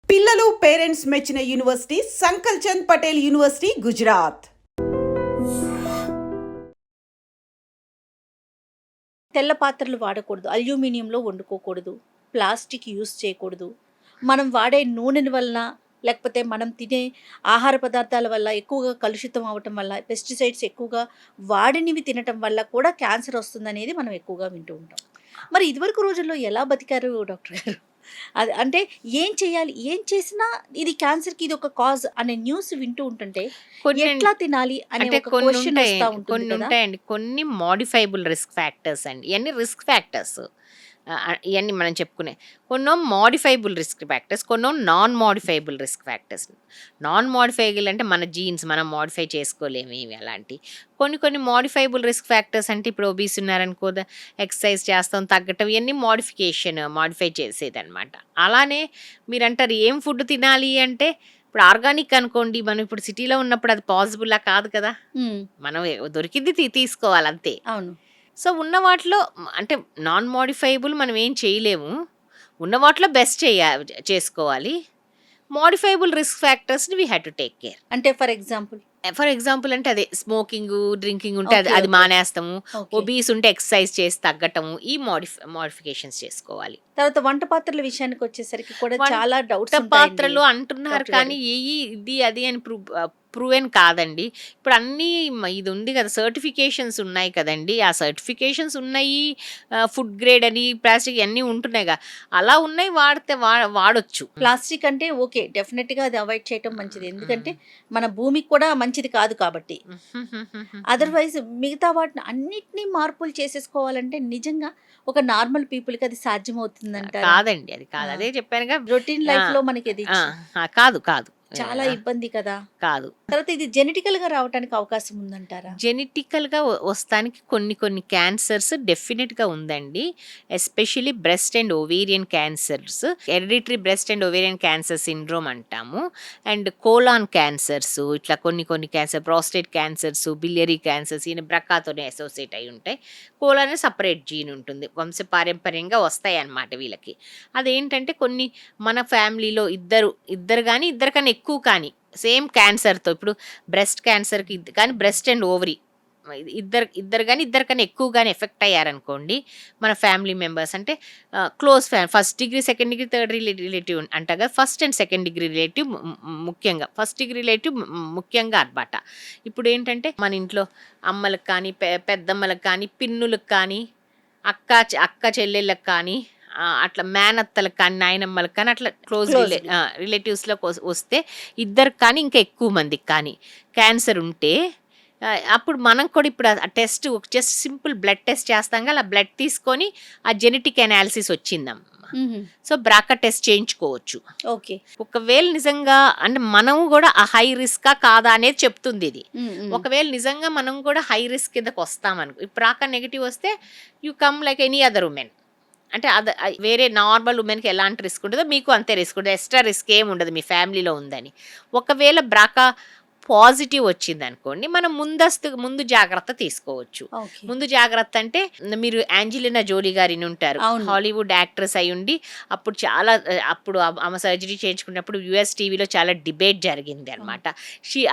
పిల్లలు పేరెంట్స్ మెచ్చిన university సంకల్ Chand Patel university Gujarat. తెల్ల పాత్రలు వాడకూడదు, అల్యూమినియంలో వండుకోకూడదు, ప్లాస్టిక్ యూస్ చేయకూడదు. మనం వాడే నూనెల వలన లేకపోతే మనం తినే ఆహార పదార్థాల వల్ల ఎక్కువగా కలుషితం అవ్వటం వల్ల, పెస్టిసైడ్స్ ఎక్కువగా వాడినవి తినటం వల్ల కూడా క్యాన్సర్ వస్తుందనేది మనం ఎక్కువగా వింటూ ఉంటాం. మరి ఇదివరకు రోజుల్లో ఎలా బతికారు డాక్టర్ గారు? అది అంటే ఏం చేయాలి? ఏం చేసినా ఇది క్యాన్సర్‌కి ఇది ఒక కాజ్ అనే న్యూస్ వింటూ ఉంటుంటే కొన్ని ఎట్లా తినాలి అనే అంటే ఒక కొన్ని క్వెషన్ ఉంటాయి వస్తా ఉంటుంది కొన్ని కదా! ఉంటాయండి. కొన్ని మోడిఫైబుల్ రిస్క్ ఫ్యాక్టర్స్ అండి. ఇయన్నీ రిస్క్ ఫ్యాక్టర్స్. ఇయన్నీ మనం చెప్పుకునే. కొన్నో మోడిఫైబుల్ రిస్క్ ఫ్యాక్టర్స్, కొన్నో non modifiable risk factors. Non modifiable అంటే మన జీన్స్ మనం మోడిఫై చేసుకోలేము ఇవి అలాంటివి. కొన్ని మోడిఫైబుల్ రిస్క్ ఫ్యాక్టర్స్ అంటే ఇప్పుడు ఒబీస్ ఉన్నారనుకో ఎక్సర్సైజ్ చేస్తాం తగ్గటం ఇవన్నీ మోడిఫై చేసేదనమాట. అలానే మీరంటారు ఏం ఫుడ్ తినాలి అంటే ఇప్పుడు ఆర్గానిక్ అనుకోండి, మనం ఇప్పుడు సిటీలో ఉన్నప్పుడు అది పాసిబుల్లా కాదు కదా! హ్మ్. మనం దొరికింది తీసుకోవాలి అంతే. అవును. సో ఉన్న వాటిలో అంటే నాన్ మోడిఫైబుల్ మనం ఏం చేయలేము. ఉన్న వాటిలో బెస్ట్ చేసుకోవాలి. మోడిఫైబుల్ రిస్క్ ఫ్యాక్టర్స్‌ని we have to take care. అంటే ఫర్ ఎగ్జాంపుల్? ఫర్ ఎగ్జాంపుల్ అంటే అదే స్మోకింగు, డ్రింకింగ్ ఉంటే అది ఓకే. అది ఓకే. మానేస్తాము. ఓకే. ఒబీస్ ఉంటే ఎక్సర్సైజ్ చేసి తగ్గటము. ఈ మోడిఫికేషన్స్ చేసుకోవాలి. తర్వాత వంట పాత్రల విషయానికొచ్చేసరికి కూడా వంట చాలా డౌట్స్ ఉంటాయండి పాత్రలు అంటున్నారు డాక్టర్ కానీ గారు. ఇది అది అని ప్రూవెన్ కాదండి. ఇప్పుడు అన్నీ ఇది ఉంది కదా! సర్టిఫికేషన్స్ ఉన్నాయి కదండీ! ఆ సర్టిఫికేషన్స్ ఉన్నాయి. ఫుడ్ గ్రేడ్ అని, ప్లాస్టిక్ ఇయన్నీ ఉంటున్నాయిగా. అలా ఉన్నాయి వాడితే వాడొచ్చు. ప్లాస్టిక్ అంటే ఓకే. డెఫినిట్‌గా అది అవాయిడ్ చేయటం మంచిది. ఎందుకంటే మన భూమికి కూడా మంచిది కాదు కాబట్టి. అదర్‌వైజ్ మిగతా వాటిని అన్నిటిని మార్పులు చేసేసుకోవాలంటే నిజంగా ఒక నార్మల్ పీపుల్‌కి అది సాధ్యమవుతుందంటారా? కాదండి. అది కాదు. ఆ! అదే చెప్పానుగా. రొటీన్ ఆ! లైఫ్‌లో మనకి అది ఆ! కాదు. చాలా ఆ! ఇబ్బంది కదా! కాదు. తర్వాత ఇది జెనెటికల్‌గా రావటానికి అవకాశం ఉందంటారా? జెనెటికల్‌గా వస్తానికి కొన్ని క్యాన్సర్స్ డెఫినిట్‌గా ఉందండి. Especially breast and ovarian cancers, hereditary breast and ovarian cancer syndrome అంటాము. అండ్ కోలాన్ క్యాన్సర్స్, ఇట్లా కొన్ని cancer, prostate cancers, biliary cancers ఈయన బ్రకాతోనే అసోసియేట్ అయి ఉంటాయి. కోలాన్ సెపరేట్ జీన్ ఉంటుంది. వంశపారంపర్యంగా వస్తాయన్నమాట వీళ్ళకి. అదేంటంటే కొన్ని మన ఫ్యామిలీలో ఇద్దరు గాని, ఇద్దరికన్నా ఎక్కువ కానీ సేమ్ క్యాన్సర్‌తో ఇప్పుడు బ్రెస్ట్ క్యాన్సర్‌కి కానీ బ్రెస్ట్ అండ్ ఓవరీ ఇద్దరు గాని, ఇద్దరికన్నా ఎక్కువ గాని ఎఫెక్ట్ అయ్యారనుకోండి, మన ఫ్యామిలీ మెంబర్స్ అంటే close first degree, second degree, third relative అంటారు కదా! First and second degree relative ముఖ్యంగా. ఫస్ట్ డిగ్రీ రిలేటివ్ ముఖ్యంగా అనమాట. ఇప్పుడేంటంటే మన ఇంట్లో అమ్మలకు కానీ, పెద్దమ్మలకు కానీ, పిన్నులకు కానీ, అక్క చెల్లెళ్ళకి కానీ, అట్లా మేనత్తలకు కానీ, నాయనమ్మలకు కానీ అట్లా క్లోజ్ క్లోజ్‌లీ. రిలేటివ్స్‌లోకి వస్తే ఇద్దరికి కానీ, ఇంకా ఎక్కువ మందికి కానీ క్యాన్సర్ ఉంటే అప్పుడు మనం కూడా ఇప్పుడు ఆ test just simple blood test చేస్తాంగా, అలా బ్లడ్ తీసుకొని ఆ జెనెటిక్ అనాలిసిస్ వచ్చిందమ్మా. హుహు. సో బ్రాకా టెస్ట్ చేయించుకోవచ్చు. ఓకే. ఒకవేళ నిజంగా అంటే మనం కూడా ఆ హై రిస్కా కాదా అనేది చెప్తుంది ఇది. హ్మ్. హ్మ్. ఒకవేళ నిజంగా మనం కూడా హై రిస్క్ కిందకి వస్తామనుకో, ఇప్పుడు బ్రాకా నెగిటివ్ వస్తే you come like any other women. అంటే వేరే నార్మల్ ఉమెన్‌కి ఎలాంటి రిస్క్ ఉంటదో మీకు అంతే రిస్క్ ఉంటది. ఎక్స్‌ట్రా రిస్క్ ఏమి ఉండదు మీ ఫ్యామిలీలో ఉందని. ఒకవేళ బ్రాకా పాజిటివ్ వచ్చిందనుకోండి, మనం ముందు జాగ్రత్త తీసుకోవచ్చు. ఓకే. ముందు జాగ్రత్త అంటే మీరు యాంజెలినా జోలీ గారు ఇనుంటారు. అవును. హాలీవుడ్ యాక్ట్రెస్ అయ్యుండి అప్పుడు చాలా అప్పుడు ఆమె సర్జరీ చేయించుకున్నప్పుడు యూఎస్ టీవీలో చాలా డిబేట్ జరిగింది అవును. అనమాట.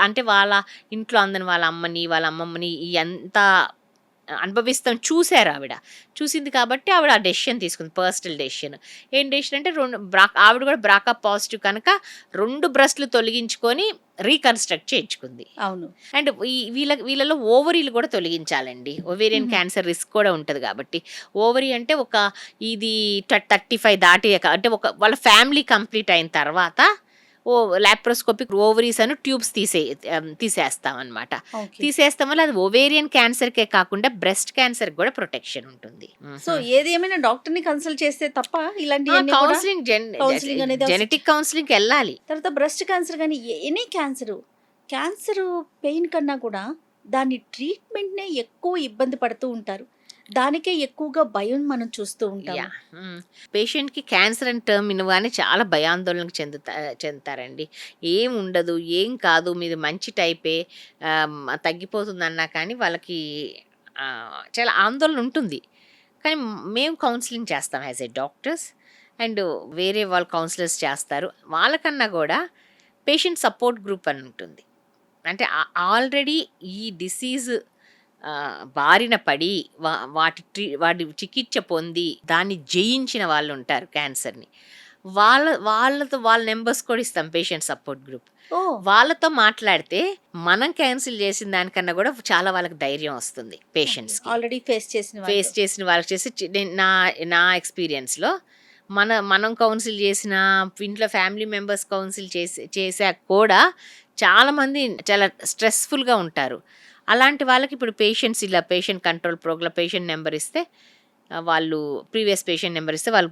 అంటే వాళ్ళ ఇంట్లో అందరిని వాళ్ళ అమ్మని, వాళ్ళ అమ్మమ్మని ఎంత అనుభవిస్తాం చూసారు ఆవిడ. చూసింది కాబట్టి ఆవిడ ఆ డెసిషన్ తీసుకుంది. Personal decision. ఏం డెసిషన్ అంటే ఆవిడ కూడా బ్రాకా పాజిటివ్ కనుక 2 బ్రెస్ట్‌లు తొలగించుకొని రీకన్‌స్ట్రక్ట్ చేయించుకుంది. అవును. అండ్ వీళ్ళలో ఓవరీలు కూడా తొలగించాలండి. ఓవేరియన్ హుహు. క్యాన్సర్ రిస్క్ కూడా ఉంటది కాబట్టి. ఓవరీ అంటే ఇది 35 దాటియాక అంటే వాళ్ళ ఫ్యామిలీ కంప్లీట్ అయిన తర్వాత లాప్రోస్కోపిక్ ఓవరీస్ అని ట్యూబ్స్ తీసేస్తామనమాట. ఓకే. తీసేస్తాం వల్ల అది ఓవేరియన్ క్యాన్సర్‌కే కాకుండా బ్రెస్ట్ క్యాన్సర్‌కి కూడా ప్రొటెక్షన్ ఉంటుంది. సో ఏదేమైనా డాక్టర్‌ని కన్సల్ట్ చేస్తే తప్ప ఇలాంటియన్నీ కూడా కౌన్సెలింగ్ కౌన్సెలింగ్ అనేది జెనెటిక్ కౌన్సెలింగ్‌కెళ్ళాలి. తర్వాత బ్రెస్ట్ క్యాన్సర్ గాని ఎనీ క్యాన్సరు పెయిన్ కన్నా కూడా దాని ట్రీట్మెంట్‌నే ఎక్కువ ఇబ్బంది పడుతూ ఉంటారు. దానికే ఎక్కువగా భయం మనం చూస్తూ ఉంటాము. యాహ్! పేషెంట్‌కి క్యాన్సర్ అని టర్మ్ వినగానే చాలా భయాందోళనకు చెందుతారండి. ఏం ఉండదు, ఏం కాదు, మీది మంచి టైపే, తగ్గిపోతుందన్నా కానీ వాళ్ళకి చాలా ఆందోళన ఉంటుంది. కానీ మేము కౌన్సెలింగ్ చేస్తాం యాస్ ఎ డాక్టర్స్. అండ్ వేరే వాళ్ళు కౌన్సిలర్స్ చేస్తారు. వాళ్ళకన్నా కూడా పేషెంట్ సపోర్ట్ గ్రూప్ అని ఉంటుంది. అంటే ఆల్రెడీ ఈ డిసీజ్ బారిన పడి వాటి చికిత్స పొంది దాన్ని జయించిన వాళ్ళు ఉంటారు క్యాన్సర్ని. వాళ్ళ నెంబర్స్ కూడా ఇస్తాం పేషెంట్ సపోర్ట్ గ్రూప్. ఓ వాళ్ళతో మాట్లాడితే మనం క్యాన్సిల్ చేసిన దానికన్నా కూడా చాలా వాళ్ళకి ధైర్యం వస్తుంది పేషెంట్స్కి. ఆల్రెడీ ఫేస్ చేసిన ఫేస్ చేసిన వాళ్ళకి నా ఎక్స్పీరియన్స్లో మనం కౌన్సిల్ చేసిన ఇంట్లో ఫ్యామిలీ మెంబర్స్ కౌన్సిల్ చేశాక కూడా చాలామంది చాలా స్ట్రెస్ఫుల్గా ఉంటారు. అలాంటి వాళ్ళకి ఇప్పుడు పేషెంట్స్ ఇలా patient control program patient number ఇస్తే వాళ్ళు ప్రీవియస్ పేషెంట్ నెంబర్ ఇస్తే వాళ్ళు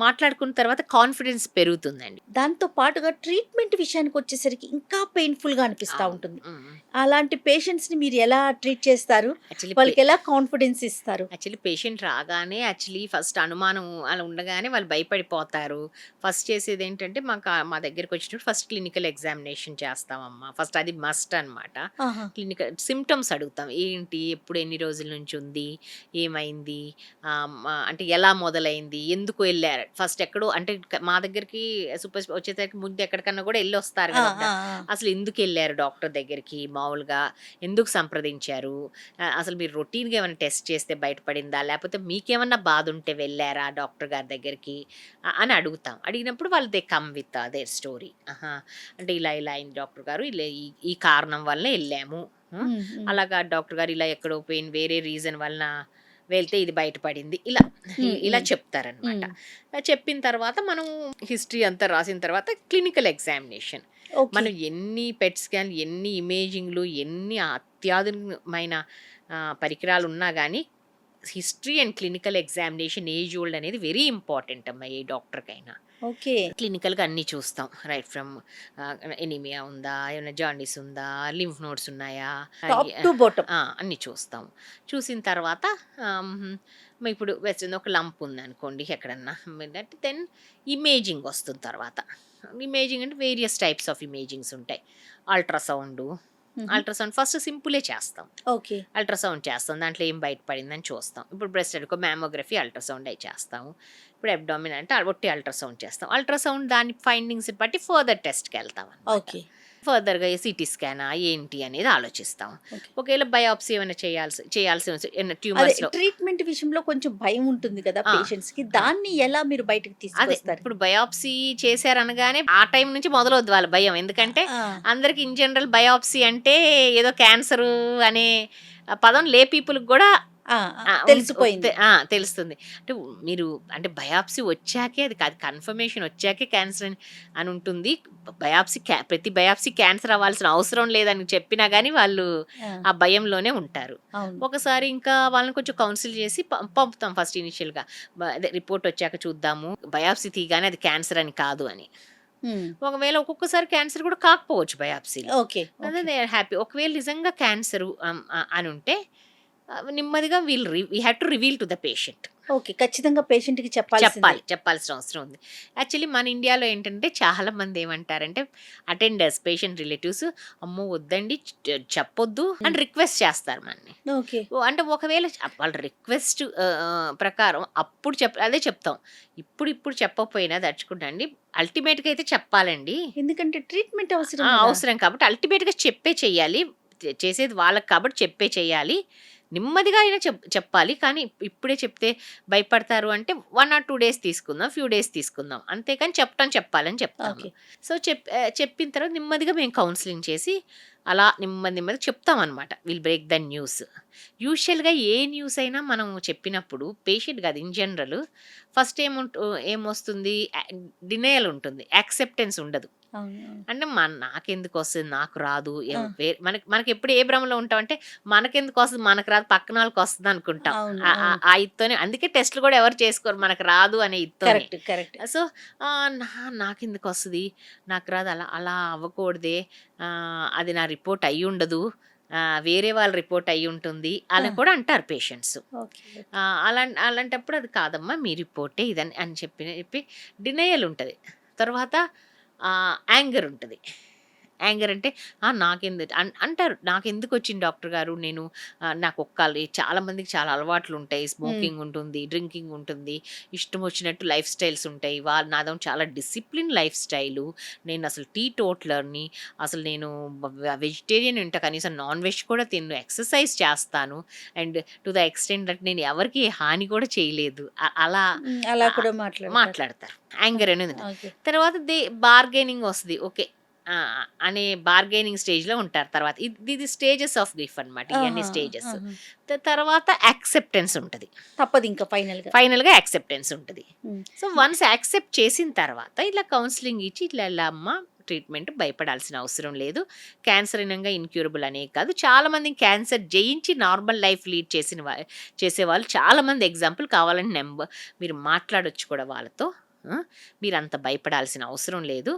మాట్లాడుకున్న తర్వాత కాన్ఫిడెన్స్ పెరుగుతుందండి. దాంతో పాటుగా ట్రీట్మెంట్ విషయానికి వచ్చేసరికి ఇంకా పెయిన్ఫుల్ గా అనిపిస్తా ఉంటుంది. ఉమ్. అలాంటి పేషెంట్స్ ని మీరు ఎలా ట్రీట్ చేస్తారు? యాక్చువల్లీ వాళ్ళకి ఎలా కాన్ఫిడెన్స్ ఇస్తారు? పేషెంట్ రాగానే ఫస్ట్ అనుమానం అలా ఉండగానే వాళ్ళు భయపడిపోతారు. ఫస్ట్ చేసేది ఏంటంటే మా దగ్గరికి వచ్చినప్పుడు ఫస్ట్ క్లినికల్ ఎగ్జామినేషన్ చేస్తామమ్మా. ఫస్ట్ అది మస్ట్ అనమాట. ఆహా. క్లినికల్ సిమ్టమ్స్ అడుగుతాం. ఏంటి, ఎప్పుడు ఎన్ని రోజుల నుంచి ఉంది, ఏమైంది, అంటే ఎలా మొదలైంది, ఎందుకు వెళ్ళారు, ఫస్ట్ ఎక్కడో అంటే మా దగ్గరికి వచ్చేసరికి ముందు ఎక్కడికన్నా కూడా వెళ్ళి వస్తారు ఆ, కదా. ఆ, ఆ. అసలు ఎందుకు వెళ్ళారు డాక్టర్ దగ్గరికి, మామూలుగా ఎందుకు సంప్రదించారు, అసలు మీరు రొటీన్గా ఏమైనా టెస్ట్ చేస్తే బయటపడిందా, లేకపోతే మీకేమన్నా బాధ ఉంటే వెళ్ళారా డాక్టర్ గారి దగ్గరికి అని అడుగుతాం. అడిగినప్పుడు వాళ్ళు they come with their story. అంటే ఇలా అయింది డాక్టర్ గారు, ఇలా ఈ కారణం వల్ల వెళ్ళాము. ఉమ్, ఉమ్. అలాగా డాక్టర్ గారు ఇలా ఎక్కడో పోయిన వేరే రీజన్ వలన వెళ్తే ఇది బయటపడింది, ఇలా చెప్తారనమాట. చెప్పిన తర్వాత మనం హిస్టరీ అంతా రాసిన తర్వాత క్లినికల్ ఎగ్జామినేషన్. ఓకే. మనం ఎన్ని పెట్ స్కాన్, ఎన్ని ఇమేజింగ్లు, ఎన్ని అత్యాధునికమైన పరికరాలు ఉన్నా కానీ history and clinical examination age old అనేది వెరీ ఇంపార్టెంట్ అమ్మా ఏ డాక్టర్కైనా. ఓకే. క్లినికల్గా అన్నీ చూస్తాం. రైట్ ఫ్రమ్ ఎనీమియా ఉందా, ఏమైనా జాండీస్ ఉందా, లింఫ్ నోడ్స్ ఉన్నాయా, టాప్ టు బాటమ్. అన్నీ చూస్తాం. చూసిన తర్వాత ఇప్పుడు ఒక లంప్ ఉందనుకోండి ఎక్కడన్నా, దెన్ ఇమేజింగ్ వస్తుంది. తర్వాత ఇమేజింగ్ అంటే వేరియస్ టైప్స్ ఆఫ్ ఇమేజింగ్స్ ఉంటాయి. అల్ట్రాసౌండ్ ఫస్ట్ సింపులే చేస్తాం. ఓకే. అల్ట్రాసౌండ్ చేస్తాం, దాంట్లో ఏం బయటపడిందని చూస్తాం. ఇప్పుడు బ్రెస్ట్ అనుకో మ్యామోగ్రఫీ అల్ట్రాసౌండ్ అయి చేస్తాము. ఇప్పుడు అబ్డామిన్ అంటే ఒట్టి అల్ట్రాసౌండ్ చేస్తాం. అల్ట్రాసౌండ్ దాని ఫైండింగ్స్ బట్టి ఫర్దర్ టెస్ట్కి వెళ్తాం. ఓకే. ఫర్దర్గా సిటీ స్కానా ఏంటి అనేది ఆలోచిస్తాం. Okay. ఒకవేళ బయాప్సీ ఏమైనా చేయాల్సి అదే ట్యూమర్స్ లో ట్రీట్మెంట్ విషయంలో కొంచెం భయం ఉంటుంది కదా పేషెంట్స్ కి, దాన్ని ఎలా మీరు బయటకు అదే తీసుకొస్తారు? ఇప్పుడు బయాప్సీ చేశారనగానే ఆ టైం నుంచి మొదలవుద్ది వాళ్ళ భయం. ఎందుకంటే ఆ, అందరికి ఇన్ జనరల్ బయాప్సీ అంటే ఏదో క్యాన్సర్ అనే పదం లే పీపుల్కి కూడా ఆ, ఆ, తెలిసిపోయింది. తెలుస్తుంది. అంటే మీరు అంటే బయాప్సీ వచ్చాకే అది కన్ఫర్మేషన్ వచ్చాకే క్యాన్సర్ అని ఉంటుంది. ప్రతి బయాప్సీ క్యాన్సర్ అవ్వాల్సిన అవసరం లేదని చెప్పినా కానీ వాళ్ళు ఆ, ఆ భయంలోనే ఉంటారు. అవును. ఒకసారి ఇంకా వాళ్ళని కొంచెం కౌన్సిల్ చేసి పంపుతాం ఫస్ట్ ఇనిషియల్గా. అదే రిపోర్ట్ వచ్చాక చూద్దాము, బయాప్సీ తీయగానే అది క్యాన్సర్ అని కాదు అని. ఉమ్, ఒకవేళ ఒక్కొక్కసారి క్యాన్సర్ కూడా కాకపోవచ్చు బయాప్సీలో. ఓకే. అదే దే ఆర్ హ్యాపీ. ఒకవేళ నిజంగా క్యాన్సర్ అని ఉంటే నెమ్మదిగా we have to reveal to the patient. Okay, ఖచ్చితంగా పేషెంట్ కి చెప్పాల్సిన అవసరం ఉంది. యాక్చువల్లీ మన ఇండియాలో ఏంటంటే చాలా మంది ఏమంటారంటే అటెండర్స్, పేషెంట్ రిలేటివ్స్, అమ్మో వద్దండి చెప్పొద్దు అని రిక్వెస్ట్ చేస్తారు మనని. ఓకే. అంటే ఒకవేళ వాళ్ళ రిక్వెస్ట్ ప్రకారం అప్పుడు అదే చెప్తాం. ఇప్పుడు చెప్పకపోయినా దడుచుకుంటండి, అల్టిమేట్గా అయితే చెప్పాలండి. ఎందుకంటే ట్రీట్మెంట్ అవసరం కదా. అవసరం కాబట్టి అల్టిమేట్గా చెప్పే చెయ్యాలి. చేసేది వాళ్ళకి కాబట్టి చెప్పే చెయ్యాలి. నెమ్మదిగా అయినా చెప్పాలి. కానీ ఇప్పుడే చెప్తే భయపడతారు అంటే 1 or 2 days తీసుకుందాం, ఫ్యూ డేస్ తీసుకుందాం, అంతేకాని చెప్పాలని చెప్తాము. ఓకే. సో చెప్పిన తర్వాత నెమ్మదిగా మేము కౌన్సిలింగ్ చేసి అలా నెమ్మదిగా చెప్తామన్నమాట. Will break the news. యూజువల్గా ఏ న్యూస్ అయినా మనం చెప్పినప్పుడు పేషెంట్ కాదు, ఇన్ జనరల్ ఫస్ట్ ఏమొస్తుంది, డినయల్ ఉంటుంది, యాక్సెప్టెన్స్ ఉండదు. అవును, అవును. అంటే నాకెందుకు వస్తుంది, నాకు రాదు, ఆ. మనకి ఎప్పుడు ఏ భ్రమలో ఉంటామంటే మనకెందుకు వస్తుంది, మనకు రాదు, పక్కన వాళ్ళకి వస్తుంది అనుకుంటాం. అవును, ఆ ఇత్తోనే, అందుకే టెస్ట్లు కూడా ఎవరు చేసుకోరు, మనకు రాదు అనే ఇత్తోనే. కరెక్ట్. సో నాకెందుకు వస్తుంది, నాకు రాదు, అలా అవ్వకూడదే, అది నా రిపోర్ట్ అయ్యి ఉండదు, వేరే వాళ్ళ రిపోర్ట్ అయ్యి ఉంటుంది అని కూడా అంటారు పేషెంట్స్. ఓకే. అలాంటప్పుడు అది కాదమ్మా మీ రిపోర్టే ఇదని అని చెప్పి డినయల్ ఉంటుంది. తర్వాత యాంగర్ ఉంటుంది. యాంగర్ అంటే నాకెందుకు అంటారు, నాకెందుకు వచ్చింది డాక్టర్ గారు, నేను నాకు చాలా మందికి చాలా అలవాట్లు ఉంటాయి, స్మోకింగ్ ఉంటుంది, డ్రింకింగ్ ఉంటుంది, ఇష్టం వచ్చినట్టు లైఫ్ స్టైల్స్ ఉంటాయి, నాదో చాలా డిసిప్లిన్ లైఫ్ స్టైలు, నేను అసలు టీ టోట్లర్ని, అసలు నేను వెజిటేరియన్ ఉంటా, కనీసం నాన్ వెజ్ కూడా తిన్ను, ఎక్సర్సైజ్ చేస్తాను, and to the extent that నేను ఎవరికి హాని కూడా చేయలేదు, అలా అలా కూడా మాట్లాడతారు. యాంగర్ అనేది ఉంది. ఓకే. తర్వాత బార్గెనింగ్ వస్తుంది. ఓకే అనే బార్గెనింగ్ స్టేజ్లో ఉంటారు. తర్వాత ఇది స్టేజెస్ ఆఫ్ గ్రీఫ్ అనమాట. ఇవన్నీ స్టేజెస్ తర్వాత యాక్సెప్టెన్స్ ఉంటుంది. తప్పదు ఇంకా ఫైనల్గా యాక్సెప్టెన్స్ ఉంటుంది. సో వన్స్ యాక్సెప్ట్ చేసిన తర్వాత ఇలా కౌన్సిలింగ్ ఇచ్చి ఇలా అమ్మ ట్రీట్మెంట్ భయపడాల్సిన అవసరం లేదు, క్యాన్సర్ ఇనంగా ఇన్క్యూరబుల్ అనే కాదు, చాలామంది క్యాన్సర్ జయించి నార్మల్ లైఫ్ లీడ్ చేసేవాళ్ళు చాలామంది ఎగ్జాంపుల్ కావాలని మీరు మాట్లాడొచ్చు కూడా వాళ్ళతో. మీరు అంత భయపడాల్సిన అవసరం లేదు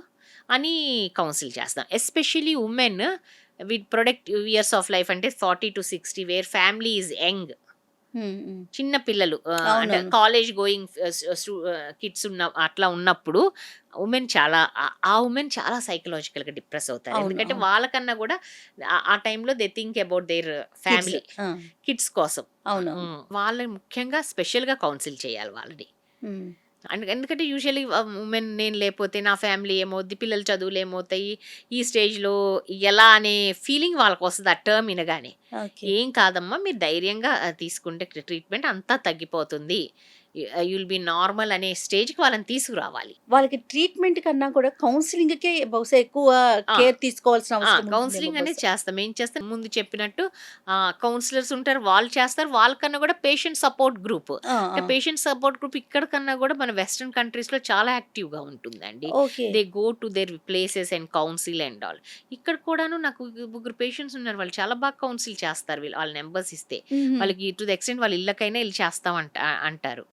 అని కౌన్సిల్ చేస్తాం. Especially women with productive years of life అంటే 40 to 60 where family is young, చిన్న పిల్లలు అంటే కాలేజ్ గోయింగ్ కిడ్స్ అట్లా ఉన్నప్పుడు ఉమెన్ చాలా సైకలాజికల్గా డిప్రెస్ అవుతారు. ఎందుకంటే వాళ్ళకన్నా కూడా ఆ టైంలో they think about their family, kids కోసం. వాళ్ళని ముఖ్యంగా స్పెషల్గా కౌన్సిల్ చేయాలి వాళ్ళని. ఎందుకంటే యూజువల్లీ ఉమెన్ నేను లేకపోతే నా ఫ్యామిలీ ఏమవుద్ది, పిల్లల చదువులు ఏమవుతాయి, ఈ స్టేజ్లో ఎలా అనే ఫీలింగ్ వాళ్ళకి వస్తుంది ఆ టర్మ్ వినగానే. ఏం కాదమ్మా, మీరు ధైర్యంగా తీసుకుంటే ట్రీట్మెంట్ అంతా తగ్గిపోతుంది, యుల్ బి నార్మల్ అనే స్టేజ్కి వాళ్ళని తీసుకురావాలి. వాళ్ళకి ట్రీట్మెంట్ కన్నా కూడా కౌన్సిలింగ్కే బహుశా ఎక్కువ కేర్ తీసుకోవాల్సిన అవసరం కౌన్సిలింగ్ అనేది చేస్తాం. ఏం చేస్తాం, ముందు చెప్పినట్టు కౌన్సిలర్స్ ఉంటారు, వాళ్ళు చేస్తారు. వాళ్ళకన్నా కూడా patient support group, patient support group ఇక్కడ కన్నా కూడా మన వెస్ట్రన్ కంట్రీస్లో చాలా యాక్టివ్గా ఉంటుందండి. They go to their places and council and all. ఇక్కడ కూడాను నాకు 3 పేషెంట్స్ ఉన్నారు, వాళ్ళు చాలా బాగా కౌన్సిల్ చేస్తారు. వాళ్ళ నెంబర్స్ ఇస్తే వాళ్ళకి టు ద ఎక్స్టెంట్ వాళ్ళ ఇళ్ళకైనా వెళ్ళి చేస్తాం అంటారు.